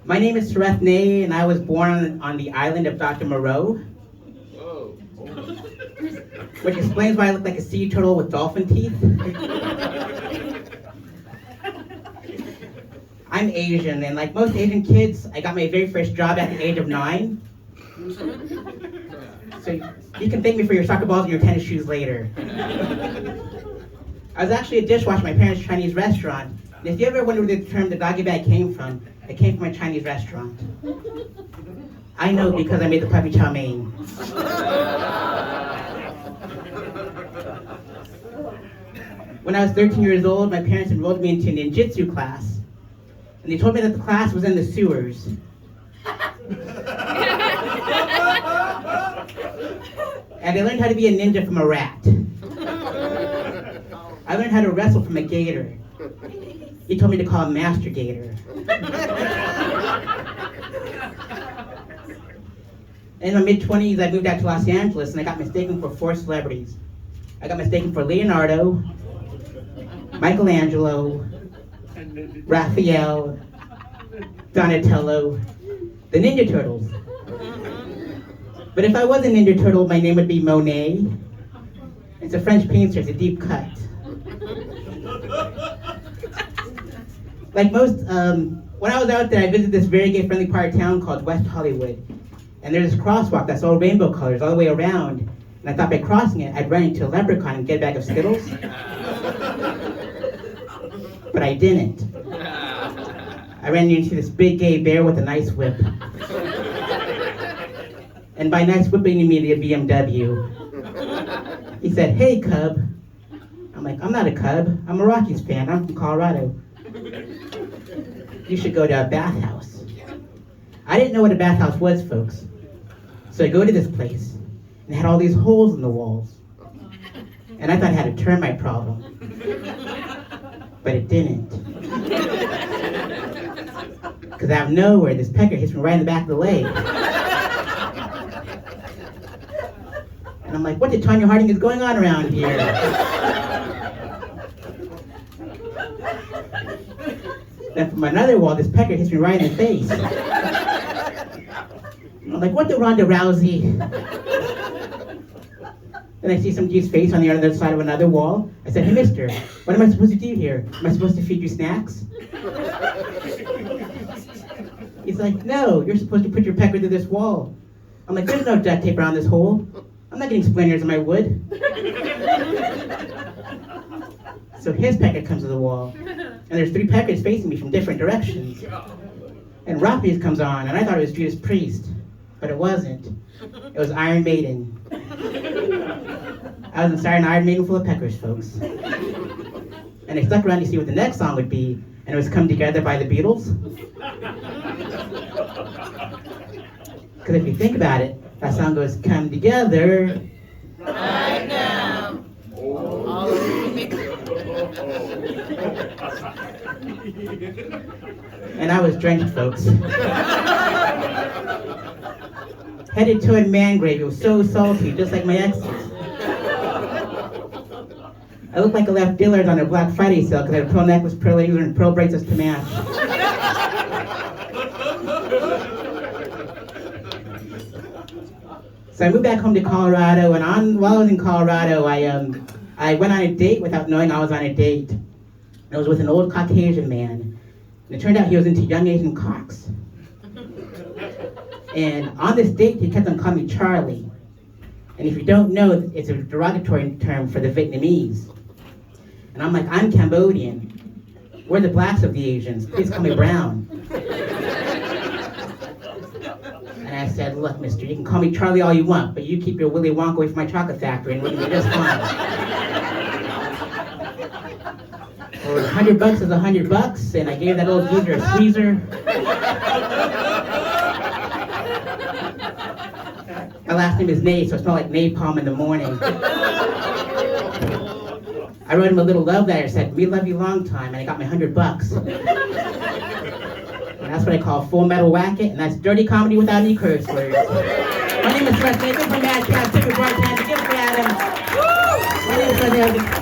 My name is Sareth Nay, and I was born on the island of Dr. Moreau. Whoa. Which explains why I look like a sea turtle with dolphin teeth. I'm Asian, and like most Asian kids, I got my very first job at the age of 9. So you can thank me for your soccer balls and your tennis shoes later. I was actually a dishwasher at my parents' Chinese restaurant. And if you ever wonder where the term the doggy bag came from, it came from a Chinese restaurant. I know because I made the puppy chow mein. When I was 13 years old, my parents enrolled me into a ninjutsu class. And they told me that the class was in the sewers. And I learned how to be a ninja from a rat. I learned how to wrestle from a gator. He told me to call him Master Gator. In my mid-20s, I moved out to Los Angeles and I got mistaken for 4 celebrities. I got mistaken for Leonardo, Michelangelo, Raphael, Donatello, the Ninja Turtles. But if I was a Ninja Turtle, my name would be Monet. It's a French painter, it's a deep cut. Like most, when I was out there, I visited this very gay-friendly part of town called West Hollywood. And there's this crosswalk that's all rainbow colors all the way around. And I thought by crossing it, I'd run into a leprechaun and get a bag of Skittles. But I didn't. I ran into this big gay bear with a nice whip. And by nice whip, you mean a BMW. He said, "Hey, Cub." I'm like, "I'm not a Cub. I'm a Rockies fan. I'm from Colorado. You should go to a bathhouse." I didn't know what a bathhouse was, folks. So I go to this place, and it had all these holes in the walls. And I thought I had a termite problem. But it didn't. Because out of nowhere, this pecker hits me right in the back of the leg. And I'm like, "What the Tanya Harding is going on around here?" Then from another wall, this pecker hits me right in the face. I'm like, "What the Ronda Rousey?" Then I see some dude's face on the other side of another wall. I said, "Hey, mister, what am I supposed to do here? Am I supposed to feed you snacks?" He's like, "No, you're supposed to put your pecker through this wall." I'm like, "There's no duct tape around this hole. I'm not getting splinters in my wood." So his pecker comes to the wall, and there's 3 peckers facing me from different directions. And rock music comes on, and I thought it was Judas Priest, but it wasn't. It was Iron Maiden. I was inside an Iron Maiden full of peckers, folks. And I stuck around to see what the next song would be, and it was "Come Together" by the Beatles. Because if you think about it, that song goes, "Come together right now." And I was drenched, folks. Headed to a man grave. It was so salty, just like my exes. I looked like I left Dillard's on their Black Friday sale because I had a pearl necklace, pearl earrings, and pearl bracelets to match. So I moved back home to Colorado, and while I was in Colorado, I went on a date without knowing I was on a date. I was with an old Caucasian man, and it turned out he was into young Asian cocks. And on this date, he kept on calling me Charlie. And if you don't know, it's a derogatory term for the Vietnamese. And I'm like, "I'm Cambodian. We're the blacks of the Asians. Please call me brown." And I said, "Look, mister, you can call me Charlie all you want, but you keep your Willy Wonka away from my chocolate factory and we're gonna be just fine." Well, $100 is $100, and I gave that old geezer a squeezer. My last name is Nate, so it smelled like napalm in the morning. I wrote him a little love letter, said, "We love you long time," and I got my $100. And that's what I call Full Metal Whack-It, and that's dirty comedy without any curse words. My name is Sareth Nay, from Madcaps Comedy Club. Give it for Adam. My name is Sareth Nay.